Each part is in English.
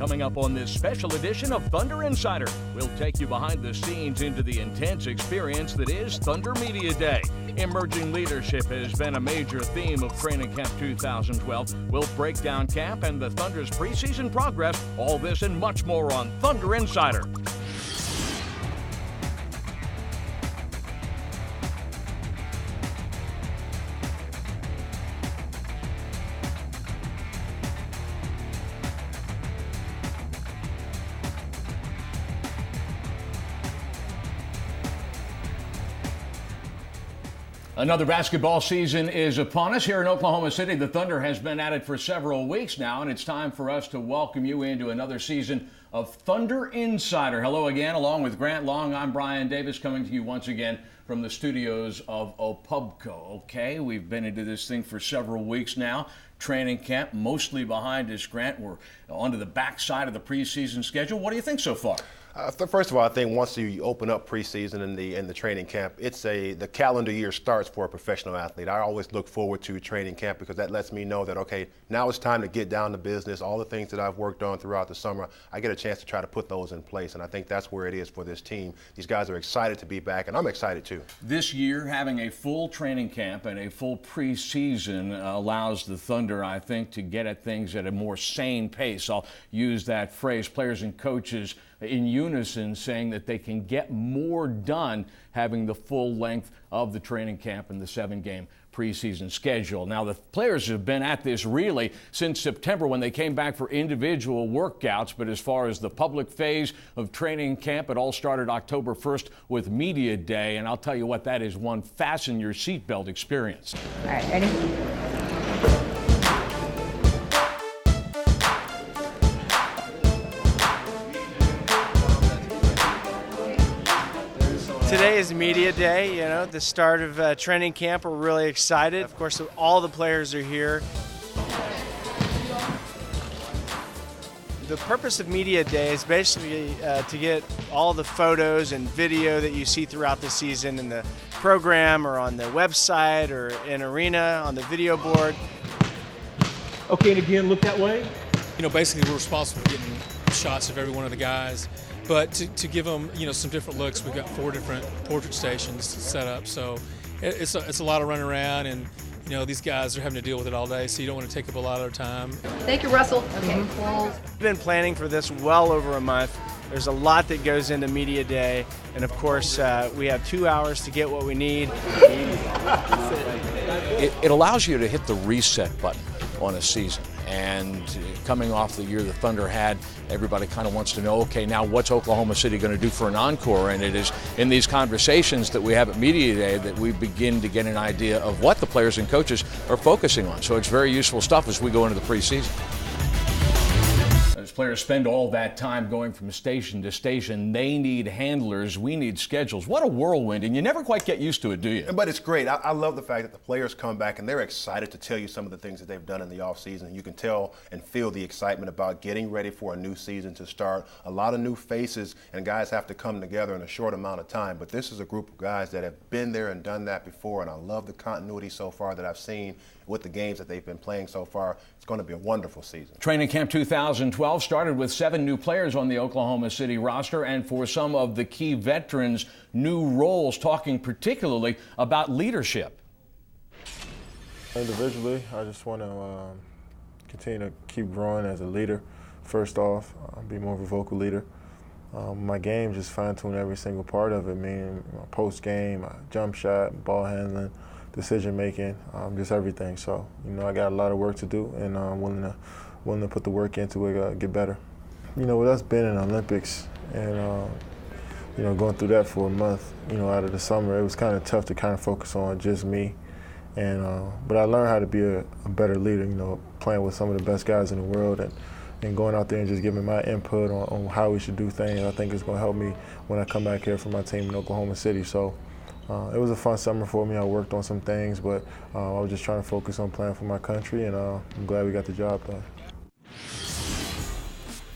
Coming up on this special edition of Thunder Insider, we'll take you behind the scenes into the intense experience that is Thunder Media Day. Emerging leadership has been a major theme of Training Camp 2012. We'll break down camp and the Thunder's preseason progress. All this and much more on Thunder Insider. Another basketball season is upon us here in Oklahoma City. The Thunder has been at it for several weeks now, and it's time for us to welcome you into another season of Thunder Insider. Hello again, along with Grant Long. I'm Brian Davis, coming to you once again from the studios of Opubco. Okay, we've been into this thing for several weeks now. Training camp mostly behind us, Grant. We're onto the backside of the preseason schedule. What do you think so far? First of all, I think once you open up preseason and the training camp, the calendar year starts for a professional athlete. I always look forward to training camp because that lets me know that, okay, now it's time to get down to business. All the things that I've worked on throughout the summer, I get a chance to try to put those in place, and I think that's where it is for this team. These guys are excited to be back, and I'm excited too. This year, having a full training camp and a full preseason allows the Thunder, I think, to get at things at a more sane pace. I'll use that phrase, players and coaches in unison saying that they can get more done having the full length of the training camp and the 7-game preseason schedule. Now, the players have been at this really since September when they came back for individual workouts, but as far as the public phase of training camp, it all started October 1st with Media Day, and I'll tell you what, that is one fasten your seatbelt experience. All right, ready? Today is Media Day, the start of training camp. We're really excited. Of course, all the players are here. The purpose of Media Day is basically to get all the photos and video that you see throughout the season in the program or on the website or in arena on the video board. Okay, and again, look that way. Basically we're responsible for getting shots of every one of the guys. But to give them, some different looks, we've got 4 different portrait stations set up. So it's a lot of running around, and these guys are having to deal with it all day. So you don't want to take up a lot of their time. Thank you, Russell. Okay, We've been planning for this well over a month. There's a lot that goes into Media Day, and of course, we have 2 hours to get what we need. It allows you to hit the reset button on a season. And coming off the year the Thunder had, everybody kind of wants to know, okay, now what's Oklahoma City going to do for an encore? And it is in these conversations that we have at Media Day that we begin to get an idea of what the players and coaches are focusing on. So it's very useful stuff as we go into the preseason. As players spend all that time going from station to station, they need handlers, we need schedules. What a whirlwind, and you never quite get used to it, do you? But it's great. I love the fact that the players come back and they're excited to tell you some of the things that they've done in the offseason. You can tell and feel the excitement about getting ready for a new season to start. A lot of new faces, and guys have to come together in a short amount of time. But this is a group of guys that have been there and done that before, and I love the continuity so far that I've seen with the games that they've been playing so far. It's going to be a wonderful season. Training Camp 2012 started with 7 new players on the Oklahoma City roster, and for some of the key veterans, new roles, talking particularly about leadership. Individually, I just want to continue to keep growing as a leader. First off, be more of a vocal leader. My game, just fine-tune every single part of it, meaning post-game, jump shot, ball handling, decision-making, just everything. So, I got a lot of work to do, and I'm willing to put the work into it, get better. With us being in the Olympics and, going through that for a month, out of the summer, it was kind of tough to kind of focus on just me. And but I learned how to be a better leader, playing with some of the best guys in the world and going out there and just giving my input on how we should do things. I think it's going to help me when I come back here for my team in Oklahoma City. So it was a fun summer for me. I worked on some things, but I was just trying to focus on playing for my country, and I'm glad we got the job done.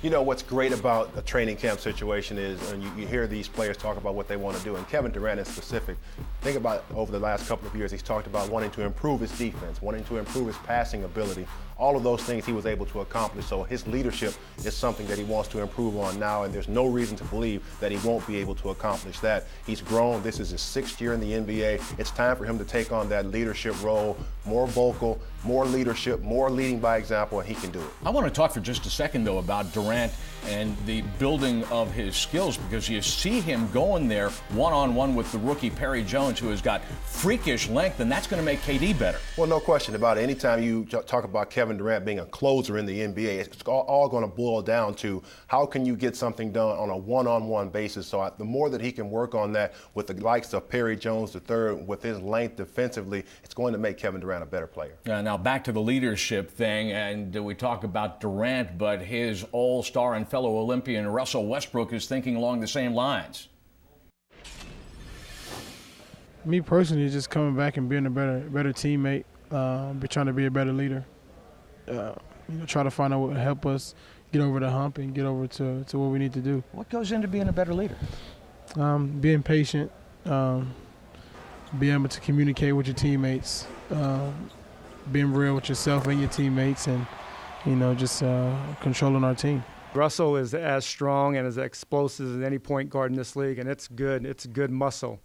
What's great about a training camp situation is, and you hear these players talk about what they want to do, and Kevin Durant in specific, think about over the last couple of years, he's talked about wanting to improve his defense, wanting to improve his passing ability. All of those things he was able to accomplish. So his leadership is something that he wants to improve on now, and there's no reason to believe that he won't be able to accomplish that. He's grown. This is his 6th year in the NBA. It's time for him to take on that leadership role, more vocal, more leadership, more leading by example, and he can do it. I want to talk for just a second, though, about Durant and the building of his skills, because you see him going there one-on-one with the rookie Perry Jones, who has got freakish length, and that's going to make KD better. Well, no question about it. Anytime you talk about Kevin Durant being a closer in the NBA, it's all going to boil down to how can you get something done on a one-on-one basis. So the more that he can work on that with the likes of Perry Jones III, with his length defensively, it's going to make Kevin Durant a better player. Now back to the leadership thing, and we talk about Durant, but his all-star and fellow Olympian Russell Westbrook is thinking along the same lines. Me personally, just coming back and being a better teammate, trying to be a better leader. Try to find out what will help us get over the hump and get over to what we need to do. What goes into being a better leader? Being patient, being able to communicate with your teammates, being real with yourself and your teammates, and just controlling our team. Russell is as strong and as explosive as any point guard in this league, and it's good. It's good muscle.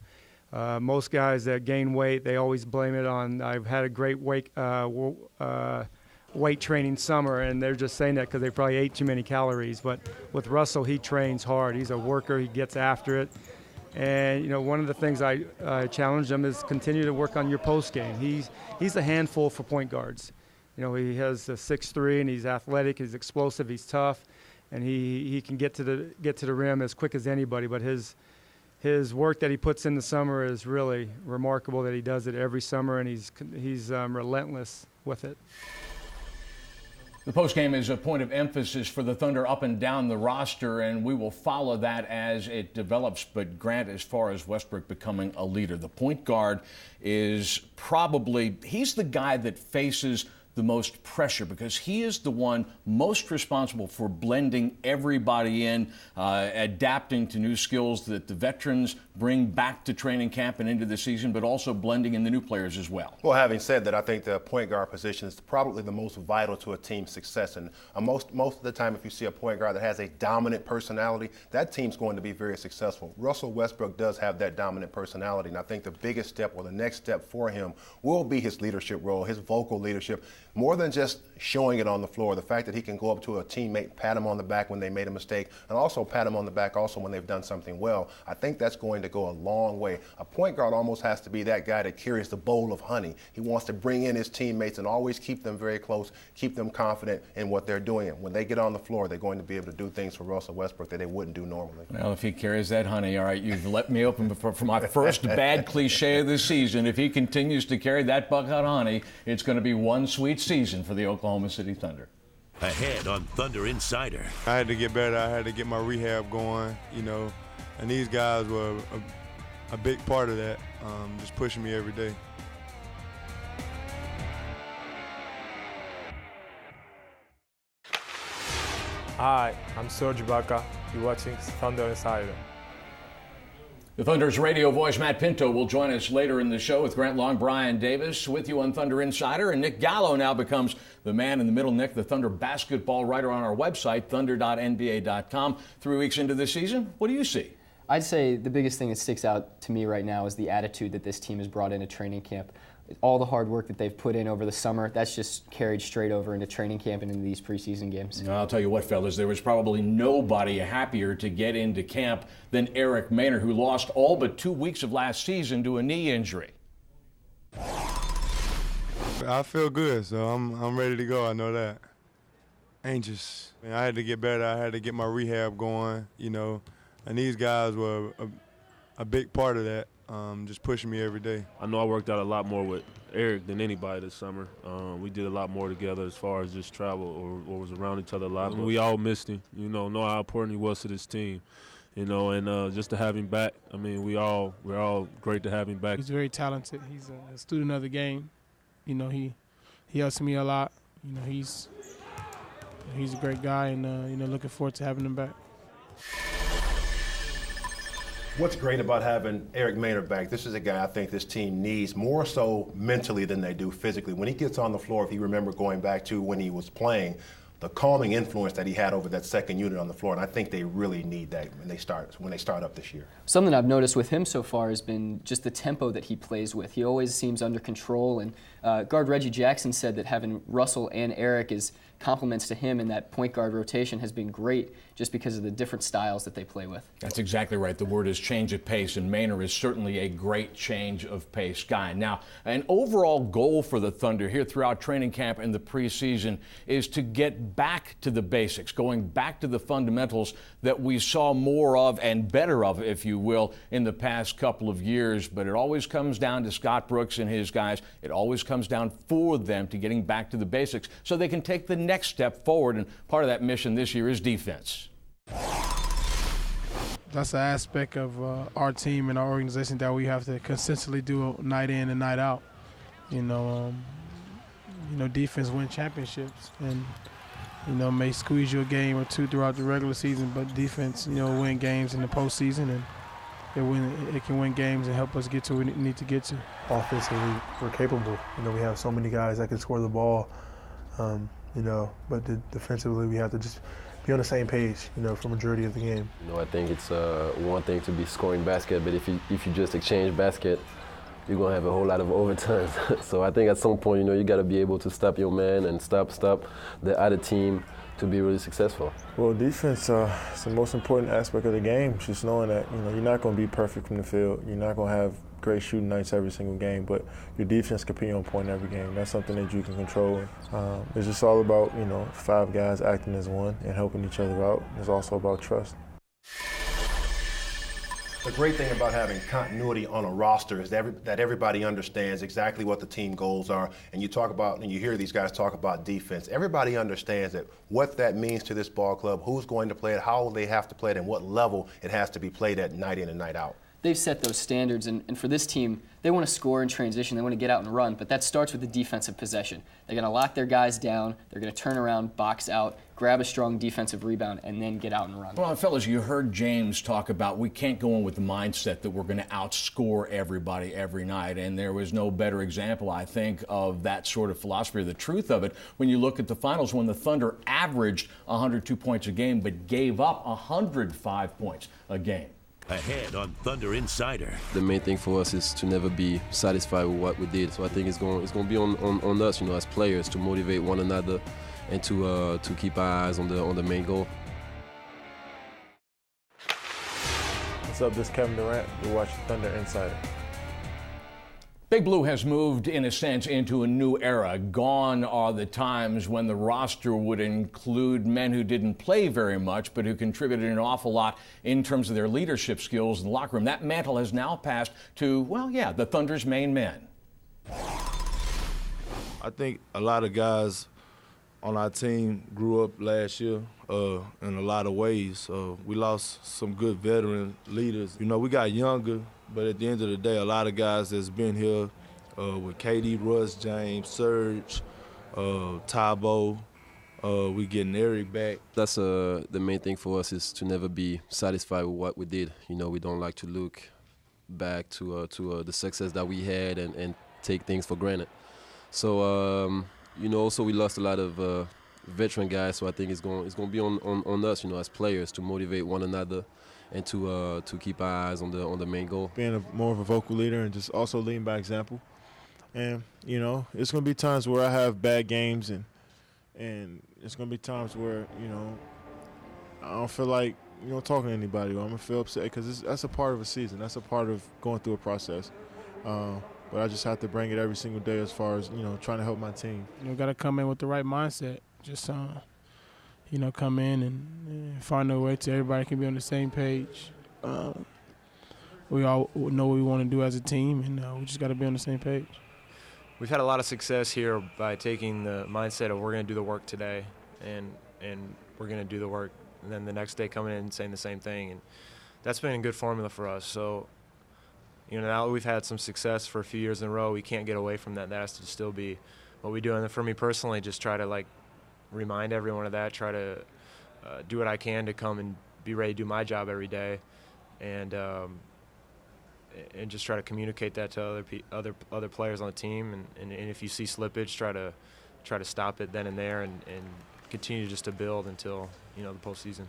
Most guys that gain weight, they always blame it on, I've had a great weight training summer, and they're just saying that because they probably ate too many calories. But with Russell, he trains hard. He's a worker. He gets after it. And, one of the things I challenged him is continue to work on your post game. He's a handful for point guards. He has a 6'3", and he's athletic, he's explosive, he's tough, and he can get to the rim as quick as anybody. But his work that he puts in the summer is really remarkable, that he does it every summer, and he's relentless with it. The postgame is a point of emphasis for the Thunder up and down the roster, and we will follow that as it develops. But Grant, as far as Westbrook becoming a leader, the point guard is he's the guy that faces the most pressure, because he is the one most responsible for blending everybody in, adapting to new skills that the veterans bring back to training camp and into the season, but also blending in the new players as well. Well, having said that, I think the point guard position is probably the most vital to a team's success. And most of the time, if you see a point guard that has a dominant personality, that team's going to be very successful. Russell Westbrook does have that dominant personality, and I think the biggest step, or the next step for him, will be his leadership role, his vocal leadership. More than just showing it on the floor, the fact that he can go up to a teammate, pat him on the back when they made a mistake, and also pat him on the back also when they've done something well, I think that's going to go a long way. A point guard almost has to be that guy that carries the bowl of honey. He wants to bring in his teammates and always keep them very close, keep them confident in what they're doing. And when they get on the floor, they're going to be able to do things for Russell Westbrook that they wouldn't do normally. Well, if he carries that honey, all right, you've let me open for my first bad cliche of the season. If he continues to carry that bucket of honey, it's going to be one sweet season for the Oklahoma City Thunder. Ahead on Thunder Insider. I had to get better. I had to get my rehab going, and these guys were a big part of that, just pushing me every day. Hi, I'm Serge Ibaka. You're watching Thunder Insider. The Thunder's radio voice, Matt Pinto, will join us later in the show with Grant Long, Brian Davis, with you on Thunder Insider. And Nick Gallo now becomes the man in the middle. Nick, the Thunder basketball writer on our website, thunder.nba.com. 3 weeks into the season, what do you see? I'd say the biggest thing that sticks out to me right now is the attitude that this team has brought into training camp. All the hard work that they've put in over the summer, that's just carried straight over into training camp and into these preseason games. I'll tell you what, fellas, there was probably nobody happier to get into camp than Eric Maynard, who lost all but 2 weeks of last season to a knee injury. I feel good, so I'm ready to go. I know that. Anxious. I had to get better. I had to get my rehab going, and these guys were a big part of that. Just pushing me every day. I know I worked out a lot more with Eric than anybody this summer. We did a lot more together as far as just travel or was around each other a lot. And we all missed him, know how important he was to this team, and just to have him back. I mean, we're all great to have him back. He's very talented. He's a student of the game. He helps me a lot. He's a great guy, and looking forward to having him back. What's great about having Eric Maynard back, this is a guy I think this team needs more so mentally than they do physically. When he gets on the floor, if you remember going back to when he was playing, the calming influence that he had over that second unit on the floor, and I think they really need that when they start up this year. Something I've noticed with him so far has been just the tempo that he plays with. He always seems under control, and guard Reggie Jackson said that having Russell and Eric as compliments to him in that point guard rotation has been great just because of the different styles that they play with. That's exactly right. The word is change of pace, and Maynard is certainly a great change of pace guy. Now, an overall goal for the Thunder here throughout training camp and the preseason is to get back to the basics, going back to the fundamentals that we saw more of and better of, if you will, in the past couple of years. But it always comes down to Scott Brooks and his guys. It always comes down for them to getting back to the basics so they can take the next step forward. And part of that mission this year is defense. That's an aspect of our team and our organization that we have to consistently do night in and night out. Defense win championships, and may squeeze you a game or two throughout the regular season, but defense, win games in the postseason, and it can win games and help us get to where we need to get to. Offensively, we're capable. We have so many guys that can score the ball, but defensively we have to just be on the same page, for majority of the game. I think it's one thing to be scoring basket, but if you just exchange basket, you're gonna have a whole lot of overtime. So I think at some point, you got to be able to stop your man and stop the other team to be really successful. Well, defense is the most important aspect of the game. Just knowing that you're not going to be perfect from the field. You're not going to have great shooting nights every single game, but your defense can be on point every game. That's something that you can control. It's just all about 5 guys acting as one and helping each other out. It's also about trust. The great thing about having continuity on a roster is that everybody understands exactly what the team goals are. And you hear these guys talk about defense. Everybody understands that what that means to this ball club, who's going to play it, how they have to play it, and what level it has to be played at night in and night out. They've set those standards, and for this team, they want to score in transition, they want to get out and run, but that starts with the defensive possession. They're going to lock their guys down, they're going to turn around, box out, grab a strong defensive rebound, and then get out and run. Well, fellas, you heard James talk about we can't go in with the mindset that we're going to outscore everybody every night, and there was no better example, I think, of that sort of philosophy, or the truth of it, when you look at the finals when the Thunder averaged 102 points a game but gave up 105 points a game. Ahead on Thunder Insider. The main thing for us is to never be satisfied with what we did. So I think it's going to be on us, as players, to motivate one another and to keep our eyes on the main goal. What's up? This is Kevin Durant. You're watching Thunder Insider. Big Blue has moved, in a sense, into a new era. Gone are the times when the roster would include men who didn't play very much, but who contributed an awful lot in terms of their leadership skills in the locker room. That mantle has now passed to, the Thunder's main men. I think a lot of guys on our team grew up last year in a lot of ways. We lost some good veteran leaders. We got younger, but at the end of the day, a lot of guys that's been here with KD, Russ, James, Serge, Tabo, we getting Eric back. That's the main thing for us, is to never be satisfied with what we did. We don't like to look back to the success that we had and take things for granted. So, also we lost a lot of veteran guys, so I think it's going to be on us, as players, to motivate one another and to keep our eyes on the main goal. Being more of a vocal leader and just also leading by example. And, it's going to be times where I have bad games and it's going to be times where, I don't feel like, talking to anybody, or I'm going to feel upset, because that's a part of a season. That's a part of going through a process. But I just have to bring it every single day as far as, trying to help my team. Got to come in with the right mindset. Just, come in and find a way to everybody can be on the same page. We all know what we want to do as a team, and we just got to be on the same page. We've had a lot of success here by taking the mindset of we're going to do the work today, and we're going to do the work, and then the next day coming in and saying the same thing. And that's been a good formula for us. So, now that we've had some success for a few years in a row, we can't get away from that. That has to still be what we do. And then for me personally, just try to, remind everyone of that, try to do what I can to come and be ready to do my job every day. and just try to communicate that to other players on the team. And if you see slippage, try to stop it then and there, and continue just to build until the postseason.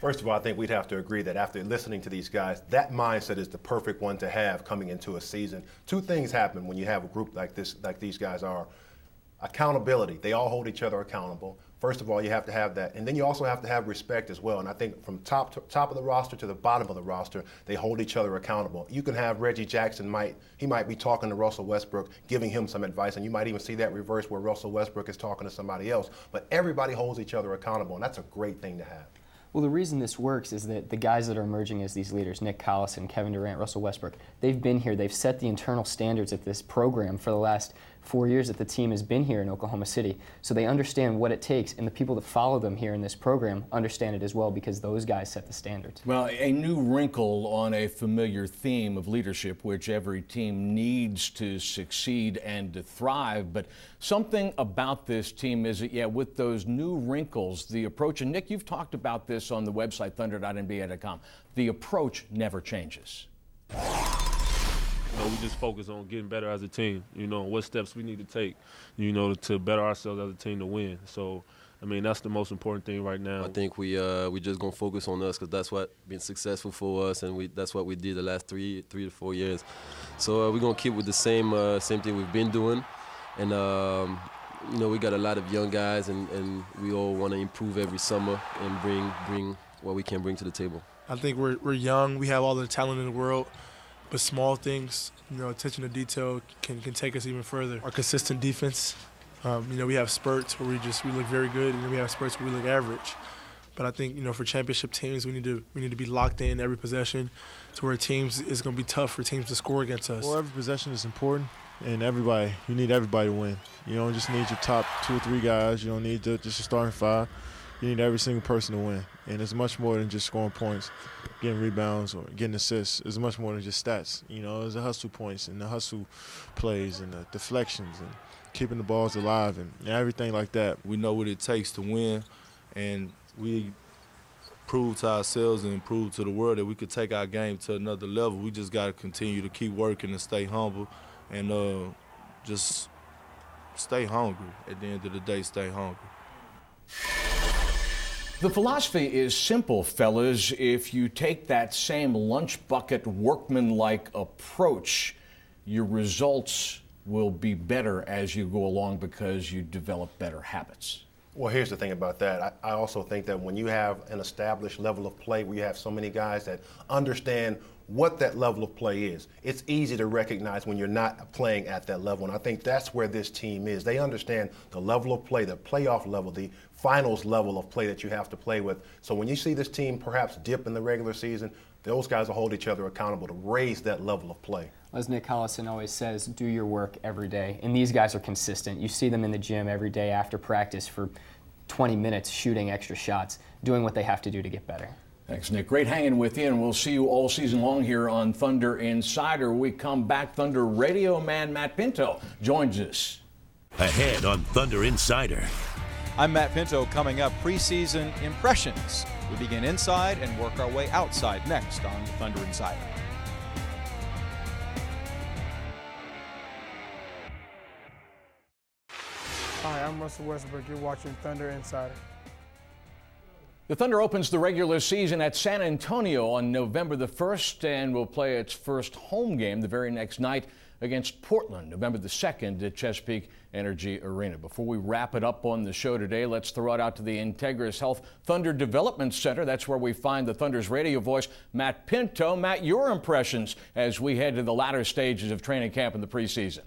First of all, I think we'd have to agree that after listening to these guys, that mindset is the perfect one to have coming into a season. Two things happen when you have a group like this, like these guys are. Accountability. They all hold each other accountable. First of all, you have to have that. And then you also have to have respect as well. And I think from top of the roster to the bottom of the roster, they hold each other accountable. You can have Reggie Jackson, he might be talking to Russell Westbrook, giving him some advice, and you might even see that reverse where Russell Westbrook is talking to somebody else. But everybody holds each other accountable, and that's a great thing to have. Well, the reason this works is that the guys that are emerging as these leaders, Nick Collison, Kevin Durant, Russell Westbrook, they've been here. They've set the internal standards at this program for the last 4 years that the team has been here in Oklahoma City. So they understand what it takes, and the people that follow them here in this program understand it as well, because those guys set the standards. Well, a new wrinkle on a familiar theme of leadership, which every team needs to succeed and to thrive. But something about this team is that, with those new wrinkles, the approach, and Nick, you've talked about this on the website, thunder.nba.com, the approach never changes. We just focus on getting better as a team, what steps we need to take, to better ourselves as a team to win. So, that's the most important thing right now. I think we just going to focus on us, because that's what been successful for us, and that's what we did the last three to 4 years. So we're going to keep with the same thing we've been doing. And, we got a lot of young guys, and we all want to improve every summer and bring what we can bring to the table. I think we're young. We have all the talent in the world. But small things, attention to detail can take us even further. Our consistent defense, we have spurts where we look very good, and then we have spurts where we look average. But I think, for championship teams, we need to be locked in every possession, to where it's going to be tough for teams to score against us. Well, every possession is important, and you need everybody to win. You don't just need your top 2 or 3 guys. You don't need just a starting 5. You need every single person to win. And it's much more than just scoring points, getting rebounds, or getting assists. It's much more than just stats. It's the hustle points and the hustle plays and the deflections and keeping the balls alive and everything like that. We know what it takes to win, and we prove to ourselves and prove to the world that we could take our game to another level. We just got to continue to keep working and stay humble, and just stay hungry. At the end of the day, stay hungry. The philosophy is simple, fellas. If you take that same lunch bucket workman-like approach, your results will be better as you go along, because you develop better habits. Well, here's the thing about that. I also think that when you have an established level of play, where you have so many guys that understand what that level of play is, it's easy to recognize when you're not playing at that level. And I think that's where this team is. They understand the level of play, the playoff level, the finals level of play that you have to play with. So when you see this team perhaps dip in the regular season, those guys will hold each other accountable to raise that level of play. As Nick Collison always says, do your work every day. And these guys are consistent. You see them in the gym every day after practice for 20 minutes shooting extra shots, doing what they have to do to get better. Thanks, Nick. Great hanging with you, and we'll see you all season long here on Thunder Insider. We come back, Thunder radio man Matt Pinto joins us. Ahead on Thunder Insider. I'm Matt Pinto. Coming up, preseason impressions. We begin inside and work our way outside next on Thunder Insider. Hi, I'm Russell Westbrook. You're watching Thunder Insider. The Thunder opens the regular season at San Antonio on November the 1st and will play its first home game the very next night against Portland, November the 2nd at Chesapeake Energy Arena. Before we wrap it up on the show today, let's throw it out to the Integris Health Thunder Development Center. That's where we find the Thunder's radio voice, Matt Pinto. Matt, your impressions as we head to the latter stages of training camp in the preseason.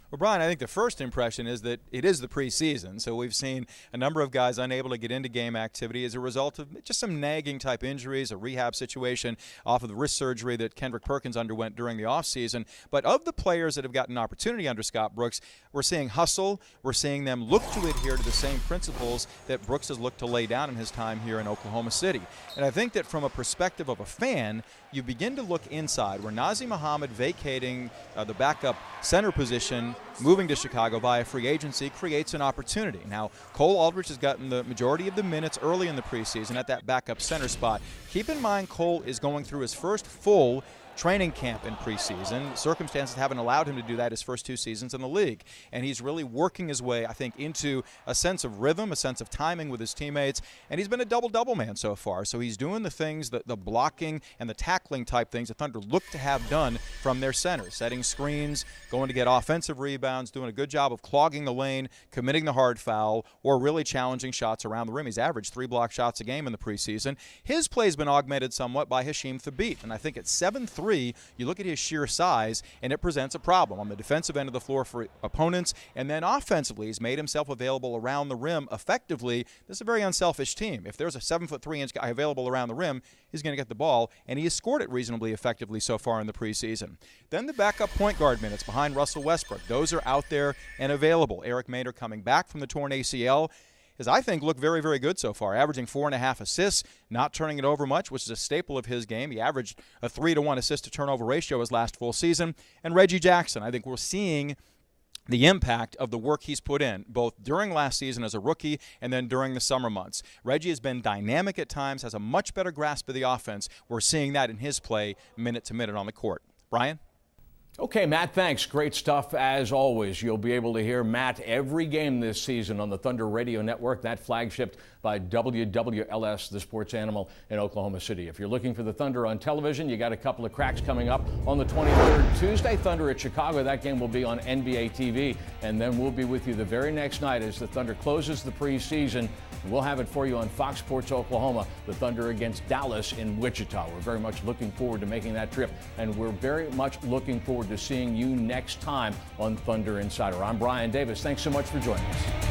Well, Brian, I think the first impression is that it is the preseason, so we've seen a number of guys unable to get into game activity as a result of just some nagging type injuries, a rehab situation off of the wrist surgery that Kendrick Perkins underwent during the offseason. But of the players that have gotten an opportunity under Scott Brooks, we're seeing hustle, we're seeing them look to adhere to the same principles that Brooks has looked to lay down in his time here in Oklahoma City. And I think that from a perspective of a fan, you begin to look inside, where Nazr Mohammed vacating the backup center position moving to Chicago via free agency creates an opportunity. Now, Cole Aldrich has gotten the majority of the minutes early in the preseason at that backup center spot. Keep in mind, Cole is going through his first full training camp in preseason. Circumstances haven't allowed him to do that his first 2 seasons in the league. And he's really working his way, I think, into a sense of rhythm, a sense of timing with his teammates. And he's been a double-double man so far. So he's doing the things, the blocking and the tackling type things the Thunder look to have done from their center. Setting screens, going to get offensive rebounds, doing a good job of clogging the lane, committing the hard foul, or really challenging shots around the rim. He's averaged 3 block shots a game in the preseason. His play has been augmented somewhat by Hasheem Thabeet. And I think at 7'3", you look at his sheer size, and it presents a problem on the defensive end of the floor for opponents. And then offensively, he's made himself available around the rim effectively. This is a very unselfish team. If there's a 7'3" guy available around the rim, he's going to get the ball, and he has scored it reasonably effectively so far in the preseason. Then the backup point guard minutes behind Russell Westbrook. Those are out there and available. Eric Maynard coming back from the torn ACL is, I think, look very, very good so far, averaging 4.5 assists, not turning it over much, which is a staple of his game. He averaged a 3-to-1 assist-to-turnover ratio his last full season. And Reggie Jackson, I think we're seeing the impact of the work he's put in, both during last season as a rookie and then during the summer months. Reggie has been dynamic at times, has a much better grasp of the offense. We're seeing that in his play minute to minute on the court. Brian? Okay, Matt, thanks. Great stuff as always. You'll be able to hear Matt every game this season on the Thunder Radio Network, that flagshipped by WWLS, the sports animal in Oklahoma City. If you're looking for the Thunder on television, you got a couple of cracks coming up on the 23rd, Tuesday, Thunder at Chicago. That game will be on NBA TV, and then we'll be with you the very next night as the Thunder closes the preseason. We'll have it for you on Fox Sports Oklahoma, the Thunder against Dallas in Wichita. We're very much looking forward to making that trip, and we're very much looking forward to seeing you next time on Thunder Insider. I'm Brian Davis. Thanks so much for joining us.